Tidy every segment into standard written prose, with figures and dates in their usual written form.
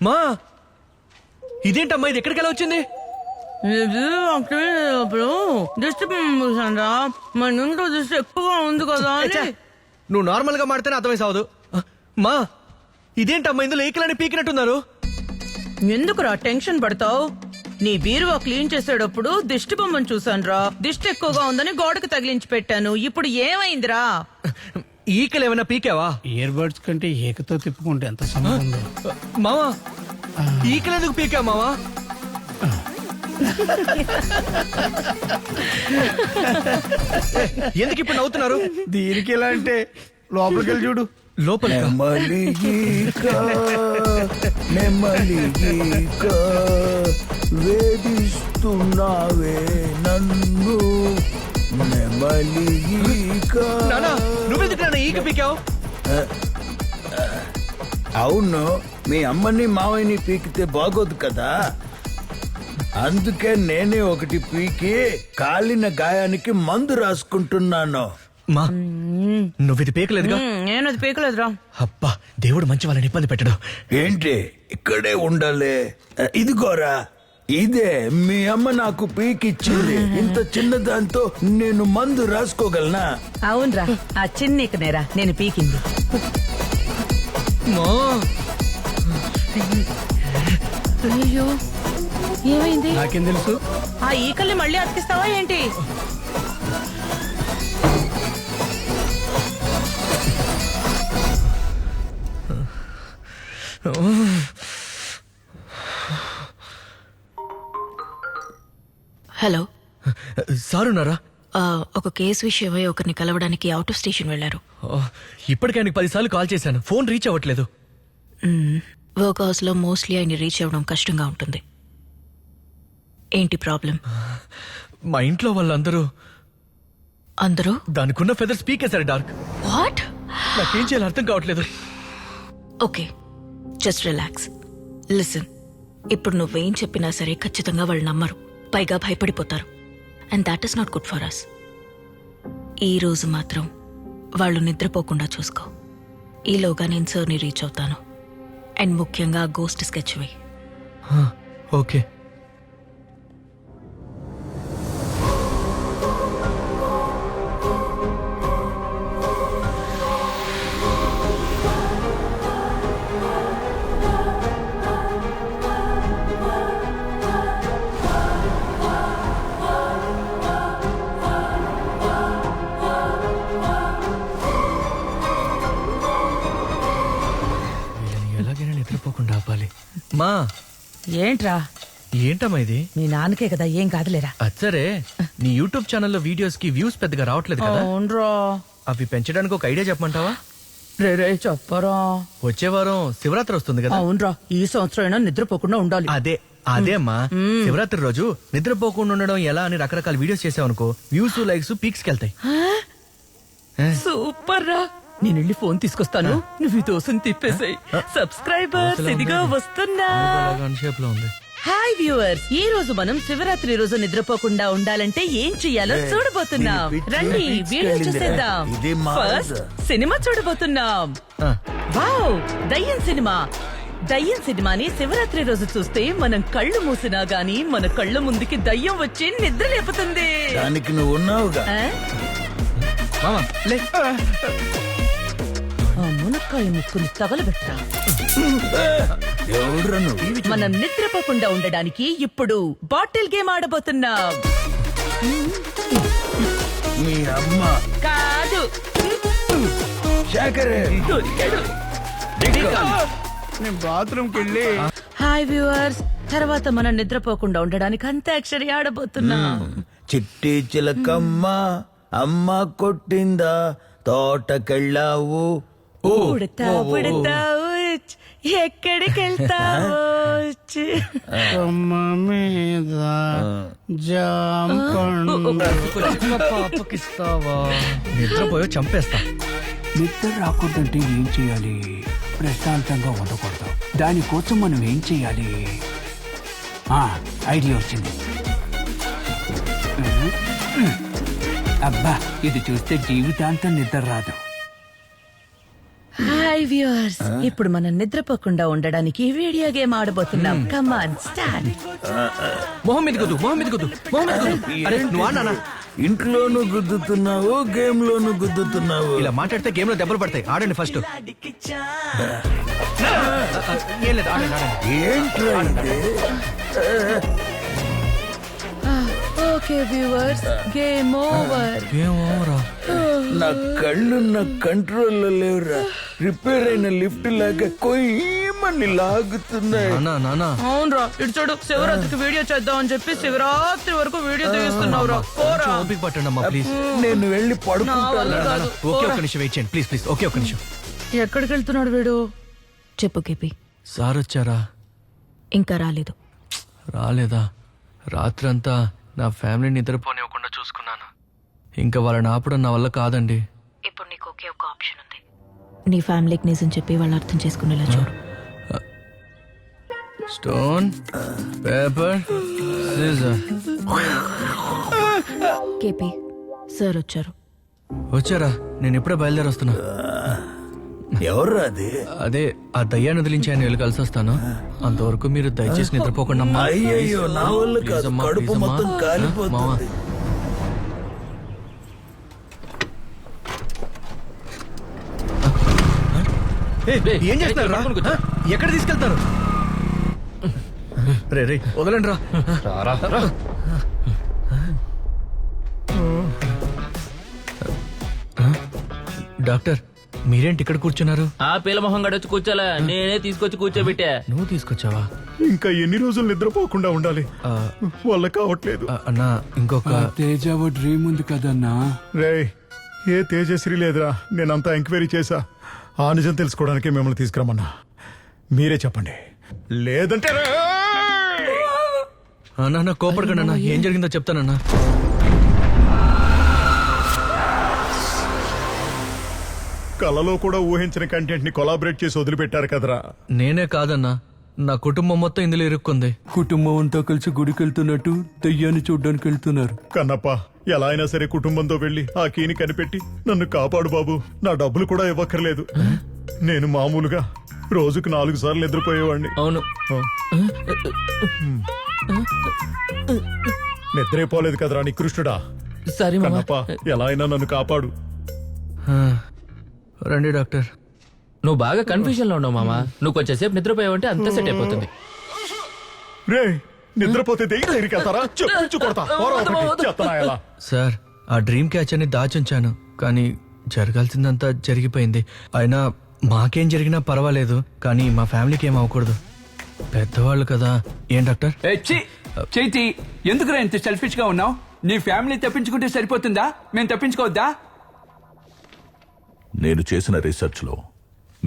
మా ఇదేంటమ్మా, ఇది ఎక్కడికి ఎలా వచ్చింది? దిష్టి పూసానరా, మన ఇంట్లో దిష్టి ఎక్కువగా ఉంది కదా అని. నువ్వు నార్మల్ గా మాడితేనే అర్థమై సావదు. మా ఇదేంటమ్మా, ఇందులో ఈకలని పీకినట్టున్నారు. ఎందుకురా టెన్షన్ పడతావు? నీ బీరువా క్లీన్ చేసేటప్పుడు దిష్టి బొమ్మను చూసానురా, దిష్టి ఎక్కువగా ఉందని గోడకు తగిలించి పెట్టాను. ఇప్పుడు ఏమైందిరా? ఈకలు ఏమైనా పీకావా? ఇయర్ బడ్స్ కంటే ఏకతో తిప్పుకుంటే ఎంత సమయం ఉందో. మావా ఈకలు ఎందుకు పీకా మావా? ఎందుకు ఇప్పుడు నవ్వుతున్నారు? దీనికి ఎలా అంటే లోపలికి వెళ్ళి చూడు. లోపల వేధిస్తున్నావే నన్ను నువ్వెందుకు ఈక పీకావు? అవును, మీ అమ్మని మావయ్యని పీకితే బాగోదు కదా, అందుకే నేనే ఒకటి పీకి కాలిన గాయానికి మందు రాసుకుంటున్నాను. మా నువ్వు ఇది పీకలేదుగా? నేను అది పీకలేదురా. అబ్బా, దేవుడు మంచి వాళ్ళని ఇబ్బంది పెట్టడు. ఏంటి ఇక్కడే ఉండాలి? ఇదిగోరా, ఇదే మీ అమ్మ నాకు పీకిచ్చింది. ఇంత చిన్నదాంతో నేను మందు రాసుకోగలనా? అవునరా, ఆ చిన్నీకనేరా నేను పీకింది. అయ్యో, ఏమైంది? నాకేం తెలుసు? ఆ ఈకల్ని మళ్ళీ అతికిస్తావా ఏంటి? హలో సారున్నారా? ఒక కేసు విషయమై ఒకరిని కలవడానికి అవుట్ ఆఫ్ స్టేషన్ వెళ్లారు. ఇప్పటికే ఆయనకి 10 సార్లు కాల్ చేశాను, ఫోన్ రీచ్ అవ్వట్లేదు. వర్క్ హౌస్ లో మోస్ట్లీ ఆయన రీచ్ అవ్వడం కష్టంగా ఉంటుంది. ఏంటి ప్రాబ్లం? మా ఇంట్లో వాళ్ళందరూ అందరూ దానికున్న ఫెదర్స్ పీకేశారు. Dark, what? నాకేం చేయాలో అర్థం కావట్లేదు. Okay, just relax. లిసన్, ఇప్పుడు నువ్వేం చెప్పినా సరే ఖచ్చితంగా వాళ్ళు నమ్మరు, పైగా భయపడిపోతారు. And that is not good for us. ఈ రోజు మాత్రం వాళ్ళు నిద్రపోకుండా చూసుకో. ఈలోగా నేను సార్ని రీచ్ అవుతాను. అండ్ ముఖ్యంగా గోస్ట్ స్కెచ్ వేయి. ఓకే. ఎలాగైనా నిద్రపోకుండా ఆపాలి. మా ఏంట్రా? ఏంటమ్మా ఇది? మీ నాన్నకే కదా, ఏం కాదులేరా. అచ్చరే, నీ యూట్యూబ్ ఛానల్లో వీడియోస్ కి వ్యూస్ పెద్దగా రావట్లేదు కదా, అవునరా. అవి పెంచడానికి ఒక ఐడియా చెప్పమంటావా? రే చెప్పరా. వచ్చే వారం శివరాత్రి వస్తుంది కదా. అవునరా, ఈ సంవత్సరం అయినా నిద్రపోకుండా ఉండాలి. అదే అమ్మా, శివరాత్రి రోజు నిద్రపోకుండా ఉండడం ఎలా అని రకరకాల వీడియోస్ చేసావనుకో, వ్యూస్ లైక్స్ పీక్స్ కెళ్తాయి. సూపర్ రా. నేను వెళ్ళి ఫోన్ తీసుకొస్తాను, నువ్వు ఈ దోశని తిప్పేసాయి. సబ్స్క్రైబర్స్ ఇదిగో వస్తున్నా. హాయ్ వ్యూవర్స్, ఈ రోజు మనం శివరాత్రి రోజు నిద్రపోకుండా ఉండాలంటే ఏం చెయ్యాలో చూడబోతున్నాం. రండి వీడియో చూసేద్దాం. ఫస్ట్ సినిమా చూడబోతున్నాం. వావ్, దయ్యం సినిమా. దయ్యం సినిమాని శివరాత్రి రోజు చూస్తే మనం కళ్ళు మూసినా గానీ మన కళ్ళ ముందుకి దయ్యం వచ్చి నిద్ర లేపుతుంది. దానికి నువ్వు ఉన్నావుగా. మునక్కాయ ముక్కుని తగలబెట్టరా. మనం నిద్రపోకుండా ఉండడానికి ఇప్పుడు బాటిల్ గేమ్ ఆడబోతున్నాం. మీ అమ్మ కాదు, నేను బాత్రూమ్కి వెళ్ళి. హాయ్ వ్యూవర్స్, తర్వాత మనం నిద్రపోకుండా ఉండడానికి అంత్యాక్షరి ఆడబోతున్నాం. చిట్టి చిలకమ్మ అమ్మ కొట్టిందా, తోటకెళ్ళావు, పుడతావు ఎక్కడికి వెళ్తావు. అమ్మ మీద జామ పండు. పాపకిస్తావా? నిద్రపోయో చంపేస్తా. నిద్ర రాకూడదంటే ఏం చేయాలి? ప్రశాంతంగా ఉండకూడదు. దానికోసం మనం ఏం చేయాలి? ఐడియా వచ్చింది. అబ్బా, ఇది చూస్తే జీవితాంతం నిద్ర రాదు. హాయ్ వ్యూవర్స్, ఇప్పుడు మనం నిద్రపోకుండా ఉండడానికి వీడియో గేమ్ ఆడబోతున్నాం. Come on start. మొహం మీద కొద్దు, మొహం మీద కొద్దు, మొహం మీద కొద్దు. అరే నువ్వు ఆడనా? ఇంట్లోనూ గుద్దుతున్నావు, గేమ్ లోను గుద్దుతున్నావు. ఇలా మాట్లాడితే గేమ్ లో దెబ్బలు పడతాయి. ఆడండి ఫస్ట్. ఏం లేదు, ఆడండి ఆడండి. ఏంట్రా ఇది? Okay viewers, game over. Game ఓవరా? నా కళ్ళు నా కంట్రోల్లో లేవురా. రిపేర్ అయిన లిఫ్ట్ లాగా కొయ్యమని లాగుతున్నాయి. నానా నానా అవునరా, ఇటు చూడు, శివరాత్రికి వీడియో చేద్దాం అని చెప్పి శివరాత్రి వరకు వీడియో తీస్తున్నావురా. కొంచెం ఓపిక పట్టండి అమ్మా ప్లీజ్. నేను వెళ్ళి పడుకుంటాను. ఓకే ఒక్క నిమిషం వెయిట్ చేయండి ప్లీజ్ ప్లీజ్. ఓకే ఒక్క నిమిషం. ఎక్కడికి వెళ్తున్నాడు వీడు? చెప్పు కేపీ. సార్ వచ్చారా? ఇంకా రాలేదు. రాలేదా? రాత్రంతా నా ఫ్యామిలీని నిద్రపోనివ్వకుండా చూసుకున్నాను. ఇంకా వాళ్ళని ఆపడం నా వల్ల కాదండి. ఇప్పుడు నీకు ఒకే ఒక ఆప్షన్ ఉంది. నీ ఫ్యామిలీకి నిజం చెప్పి వాళ్ళు అర్థం చేసుకునేలా చూడు. Stone paper scissor. KP, sir వచ్చారు. వచ్చారా? నేను ఇప్పుడే బయలుదేరి వస్తున్నా. ఎవర్రా అది? అదే ఆ దయ్యాన్ని వదిలించి ఆయన వెళ్ళి కలిసి వస్తాను. అంతవరకు మీరు దయచేసి నిద్రపోకుండా అమ్మా. అయ్యయ్యో, నా వల్ల ప్లీజ్ కాదు. అమ్మా, కడుపు ప్లీజ్ అమ్మా. మొత్తం మావా. కాలిపోతుంది. ఏం చేస్తారు రా? ఎక్కడ తీసుకెళ్తారు? రే రే వదలండి రా. డాక్టర్ మీరేంటి ఇక్కడ కూర్చున్నారు? ఆ పిల్ల మొహం గడొచ్చి కూర్చోలే, నేనే తీసుకొచ్చి కూర్చోబెట్టా. నువ్వు తీసుకొచ్చావా? ఇంకా ఎన్ని రోజులు నిద్రపోకుండా ఉండాలి? వల్ల కావట్లేదు. అన్నా ఇంకొక తేజావో డ్రీమ్ ఉంది కదన్నా. రే, ఏ తేజశ్రీ లేదురా. నేనంతా ఎంక్వైరీ చేశా. ఆ నిజం తెలుసుకోవడానికి మిమ్మల్ని తీసుకురమ్మన్నా. మీరే చెప్పండి, లేదంటే అన్నా కోపడకండి అన్నా. ఏం జరిగిందో చెప్తానన్నా. కలలో కూడా ఊహించిన కంటెంట్ ని కొలాబరేట్ చేసి వదిలిపెట్టారు కదరా. నేనే కాదన్నా, నా కుటుంబం మొత్తం ఇందులో ఇరుక్కుంది. కుటుంబం అంతా కలిసి గుడికి వెళ్తున్నట్టు దయ్యాన్ని చూడ్డానికి వెళ్తున్నారు. కన్నప్ప, ఎలా అయినా సరే కుటుంబంతో వెళ్లి ఆ కీని కనిపెట్టి నన్ను కాపాడు బాబు. నా డబ్బులు కూడా ఇవ్వక్కర్లేదు. నేను మామూలుగా రోజుకు 4 సార్లు నిద్రపోయేవాడిని. అవును, నిద్రైపోలేదు కదరా నికృష్టుడా. సరే మామ. కన్నప్ప, ఎలా అయినా నన్ను కాపాడు. ఆ, రండి డాక్టర్. నువ్వు బాగా కన్ఫ్యూజన్ లో ఉన్నావు మామ. నువ్వు కొంచెం సేపు నిద్రపోయావంటే అంత సెట్ అయిపోతుంది. రే, నిద్రపోతే దెయ్యం దగ్గరికి వెళ్తారా? చెప్పు కొడతా. చెత్తనా ఎలా? సార్ ఆ డ్రీమ్ క్యాచర్ని దాచుంచాను, కానీ జరగాల్సిందంతా జరిగిపోయింది. అయినా మాకేం జరిగినా పర్వాలేదు, కానీ మా ఫ్యామిలీకి ఏం అవ్వకూడదు. పెద్దవాళ్ళు కదా. ఏం డాక్టర్? చైతి, ఎందుకురా ఇంత సెల్ఫిష్ గా ఉన్నావు? నీ ఫ్యామిలీ తప్పించుకుంటే సరిపోతుందా? మేము తప్పించుకోవద్దా? నేను చేసిన రీసెర్చ్లో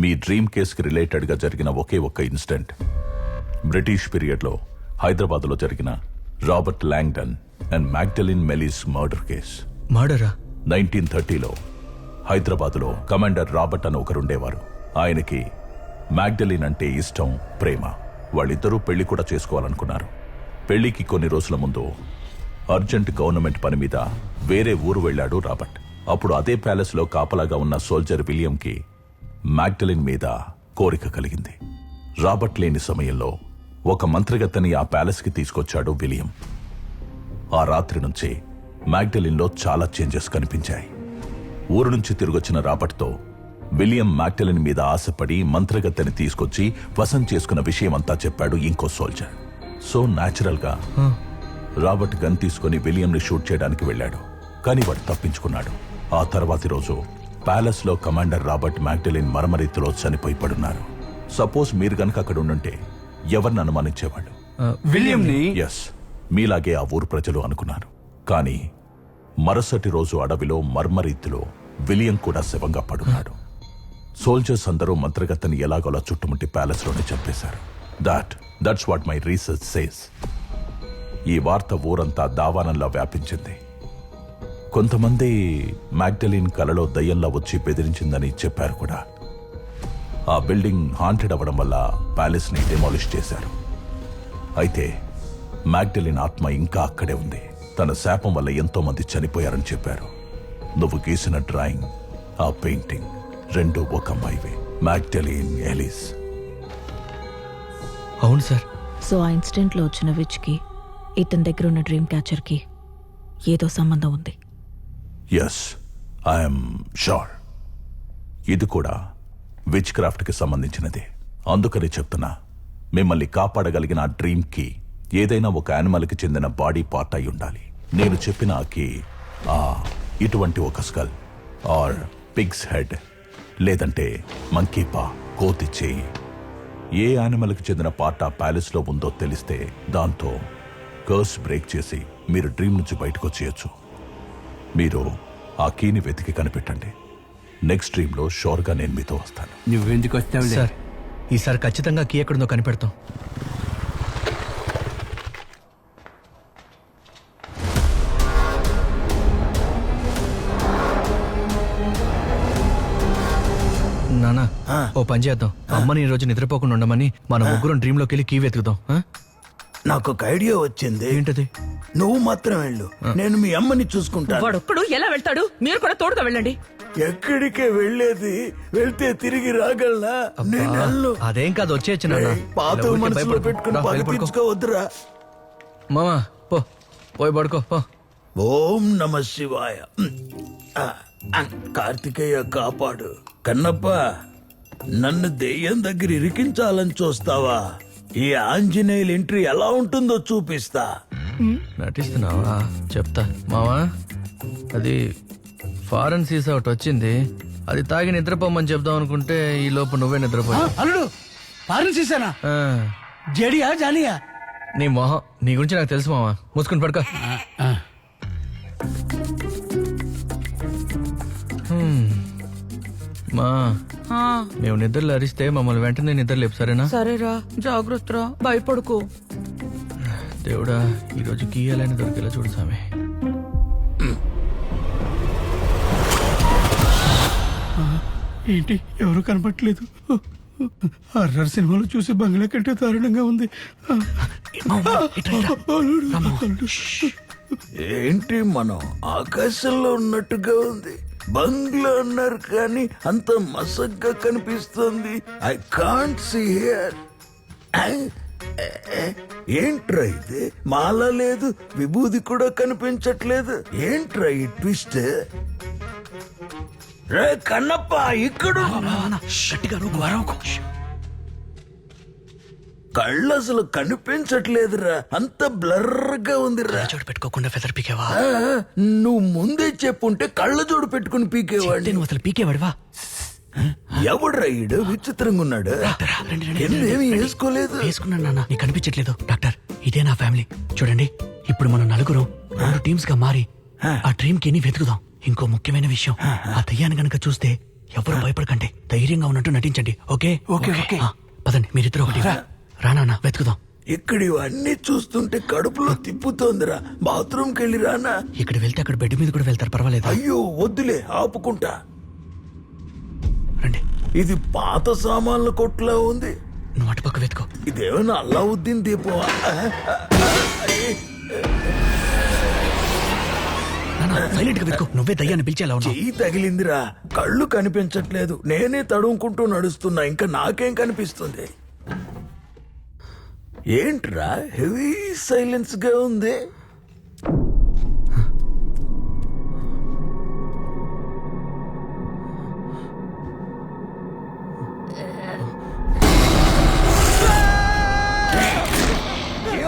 మీ డ్రీమ్ కేసుకి రిలేటెడ్గా జరిగిన ఒకే ఒక్క ఇన్సిడెంట్ బ్రిటిష్ పీరియడ్లో హైదరాబాద్లో జరిగిన Robert Langdon and Magdalene Melis murder case. మర్డరా? 1930లో హైదరాబాద్లో కమాండర్ రాబర్ట్ అని ఒకరుండేవారు. ఆయనకి మ్యాగ్డలిన్ అంటే ఇష్టం, ప్రేమ. వాళ్ళిద్దరూ పెళ్లి కూడా చేసుకోవాలనుకున్నారు. పెళ్లికి కొన్ని రోజుల ముందు అర్జెంట్ గవర్నమెంట్ పని మీద వేరే ఊరు వెళ్లాడు రాబర్ట్. అప్పుడు అదే ప్యాలెస్ లో కాపలాగా ఉన్న సోల్జర్ విలియంకి మ్యాగ్డలిన్ మీద కోరిక కలిగింది. రాబర్ట్ లేని సమయంలో ఒక మంత్రిగత్తని ఆ ప్యాలెస్ కి తీసుకొచ్చాడు విలియం. ఆ రాత్రి నుంచి మ్యాగ్డలిన్ లో చాలా చేంజెస్ కనిపించాయి. ఊరు నుంచి తిరిగొచ్చిన రాబర్ట్తో విలియం మ్యాగ్డలిన్ మీద ఆశపడి మంత్రిగత్తని తీసుకొచ్చి వశం చేసుకున్న విషయమంతా చెప్పాడు ఇంకో సోల్జర్. సో న్యాచురల్ గా రాబర్ట్ గన్ తీసుకుని విలియంని షూట్ చేయడానికి వెళ్ళాడు, కానీ వాడు తప్పించుకున్నాడు. ఆ తర్వాతి రోజు ప్యాలెస్ లో కమాండర్ రాబర్ట్ మ్యాగ్డలిన్ మరమరీతిలో చనిపోయి పడున్నారు. సపోజ్ మీరు గనక అక్కడ ఉండుంటే ఎవరిని అనుమానించేవాళ్ళు? విలియంని. ఎస్, మీలాగే ఆ ఊరు ప్రజలు అనుకున్నారు. కానీ మరుసటి రోజు అడవిలో మర్మరీతిలో విలియం కూడా శవంగా పడున్నాడు. సోల్జర్స్ అందరూ మంత్రగత్తని ఎలాగోలా చుట్టుముట్టి ప్యాలెస్ లోనే చంపేశారు. That's what my research says. ఈ వార్త ఊరంతా దావానంలా వ్యాపించింది. కొంతమంది మ్యాగ్డలిన్ కలలో దయ్యంలా వచ్చి బెదిరించిందని చెప్పారు కూడా. ఆ బిల్డింగ్ హాంటెడ్ అవ్వడం వల్ల ప్యాలెస్ ని డెమాలిష్ చేశారు. అయితే మ్యాగ్డలిన్ ఆత్మ ఇంకా అక్కడే ఉంది. తన శాపం వల్ల ఎంతో మంది చనిపోయారని చెప్పారు. నువ్వు గీసిన డ్రాయింగ్, ఆ పెయింటింగ్ రెండూ ఒక అమ్మాయివే. Magdalene Elis. అవును సార్. సో ఆ ఇన్సిడెంట్లో వచ్చిన విచ్కి ఇతని దగ్గర ఉన్న డ్రీమ్ క్యాచర్కి ఏదో సంబంధం ఉంది. Yes, I'm sure. ఇది కూడా విచ్ క్రాఫ్ట్ కి సంబంధించినదే. అందుకని చెప్తున్నా, మిమ్మల్ని కాపాడగలిగిన ఆ డ్రీమ్ కి ఏదైనా ఒక యానిమల్ కి చెందిన బాడీ పార్ట్ అయి ఉండాలి. నేను చెప్పిన ఆ కీ ఇటువంటి ఒక స్కల్ ఆర్ పిగ్స్ హెడ్ లేదంటే మంకీ పా, కోతి చేయి, ఏ యానిమల్ కి చెందిన పార్ట్ ఆ ప్యాలెస్ లో ఉందో తెలిస్తే దాంతో కర్స్ బ్రేక్ చేసి మీరు డ్రీమ్ నుంచి బయటకు వచ్చేయచ్చు. మీరు ఆ కీని వెతికి కనిపెట్టండి. నెక్స్ట్ డ్రీమ్ లో షోర్ గా నేను మీతో వస్తాను. నువ్వెందుకు వస్తావు సార్, ఈసారి ఖచ్చితంగా కీ ఎక్కడుందో కనిపెడతాం. నానా, ఓ పని చేద్దాం. అమ్మని ఈ రోజు నిద్రపోకుండా ఉండమని మన ముగ్గురం డ్రీమ్ లోకి వెళ్ళి కీ వెతుకుదాం. ఆ? నాకు ఒక ఐడియా వచ్చింది. ఏంటది? నువ్వు మాత్రం వెళ్ళు, నేను మీ అమ్మని చూసుకుంటాను. వాడొక్కడు ఎలా వెళ్తాడు? మీరు కూడా తోడుగా వెళ్ళండి. ఎక్కడికే వెళ్ళేది? వెళ్తే తిరిగి రాగలనా? నేను వెళ్ళు. అదేం కాదు, వచ్చేయచ్చు నాన్న. పాత ఇలా ఊరికే మనసులో భయపడకు. పెట్టుకుని రా, పగ వెళ్ళి పడుకో. తీర్చుకోవద్దురా. మామా పో, పోయి పడుకో పో. ఓం నమ శివాయ. కార్తికేయ కాపాడు. కన్నప్ప, నన్ను దెయ్యం దగ్గర ఇరికించాలని చూస్తావా? ఈ ఆంజనేయుల ఎంట్రీ ఎలా ఉంటుందో చూపిస్తా. నటిస్తున్నావా? చెప్తా మావా. అది ఫారెన్ సీసా ఒకటి వచ్చింది, అది తాగి నిద్రపోమని చెప్దాం అనుకుంటే ఈ లోపు నువ్వే నిద్రపోయా. అల్లుడు పాలన చేశానా? జడియా జానియా? నీ మొహం, నీ గురించి నాకు తెలుసు మావా. మూసుకుని పడుకో. మా మేము నిద్రలు అరిస్తే మమ్మల్ని వెంటనే నిద్ర లేపు, సరేనా? సరేరా, జాగ్రత్త, భయపడుకో. దేవుడా, ఈరోజు గీయాలని దొరికేలా చూడు సామి. ఏంటి ఎవరు కనపట్లేదు? హర్రర్ సినిమాలు చూసి బంగ్లా కంటే దారుణంగా ఉంది. ఏంటి, మనం ఆకాశంలో ఉన్నట్టుగా ఉంది. బంగ్లా అన్నారు కానీ అంత మసగ్గా కనిపిస్తుంది. I can't see here. ఏంట్రా ఇది? మాల లేదు, విభూది కూడా కనిపించట్లేదు. ఏంట్రా ఈ ట్విస్ట్? రే కన్నప్ప, ఇక్కడ కళ్ళు అసలు కనిపించట్లేదురా, అంత బ్లర్గా ఉందిరా. చోటు పెట్టుకోకుండా ఫెదర్ పీకేవా? నువ్వు ముందే చెప్పుంటే కళ్ళ జోడు పెట్టుకుని పీకేవాడి. నువ్వు అసలు పీకేవాడివా? ఎవడ్రా ఈడు? విచిత్రంగా ఉన్నాడు. ఏమీ వేసుకోలేదు. వేసుకున్నాను నాన్న, నీకు కనిపించట్లేదు. డాక్టర్, ఇదే నా ఫ్యామిలీ. చూడండి, ఇప్పుడు మనం నలుగురు 2 టీమ్స్ గా మారి ఆ డ్రీమ్ కి వెతుకుదాం. ఇంకో ముఖ్యమైన విషయం, ఆ దయ్యాన్ని గనక చూస్తే ఎవరు భయపడకండి, ధైర్యంగా ఉన్నట్టు నటించండి. Okay okay okay. పదండి, మీరిద్దరు ఒకటి రానా వెతుకుదాం. ఇక్కడ ఇవన్నీ చూస్తుంటే కడుపులో తిప్పుతోందిరా. బాత్రూమ్కి వెళ్ళి రానా? ఇక్కడ వెళ్తే అక్కడ బెడ్ మీద కూడా వెళ్తారు, పర్వాలేదు. అయ్యో వద్దులే, ఆపుకుంటా. రండి. ఇది పాత సామాన్ల కొట్లా ఉంది. నువ్వు అటుపక్క వెతుకో. ఇదేమన్నా అల్లావుద్దీన్ దీపం? సైలెంట్ గా వెతుకో. నువ్వే దయ్యాన్ని పిలిచేలా ఉన్నావు. చెయ్యి తగిలిందిరా, కళ్ళు కనిపించట్లేదు. నేనే తడుముకుంటూ నడుస్తున్నా, ఇంకా నాకేం కనిపిస్తుంది? ఏంట్రా హెవీ సైలెన్స్ గా ఉంది?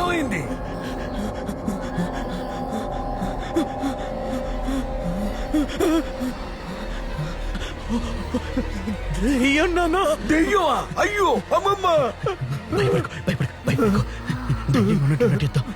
ఏమైంది? దెయ్యమా? అయ్యో అమ్మమ్మ! భయపడుకో, భయపడుకో, భయపడుకో. దయ్యం ఉన్నట్టు నటిద్దాం.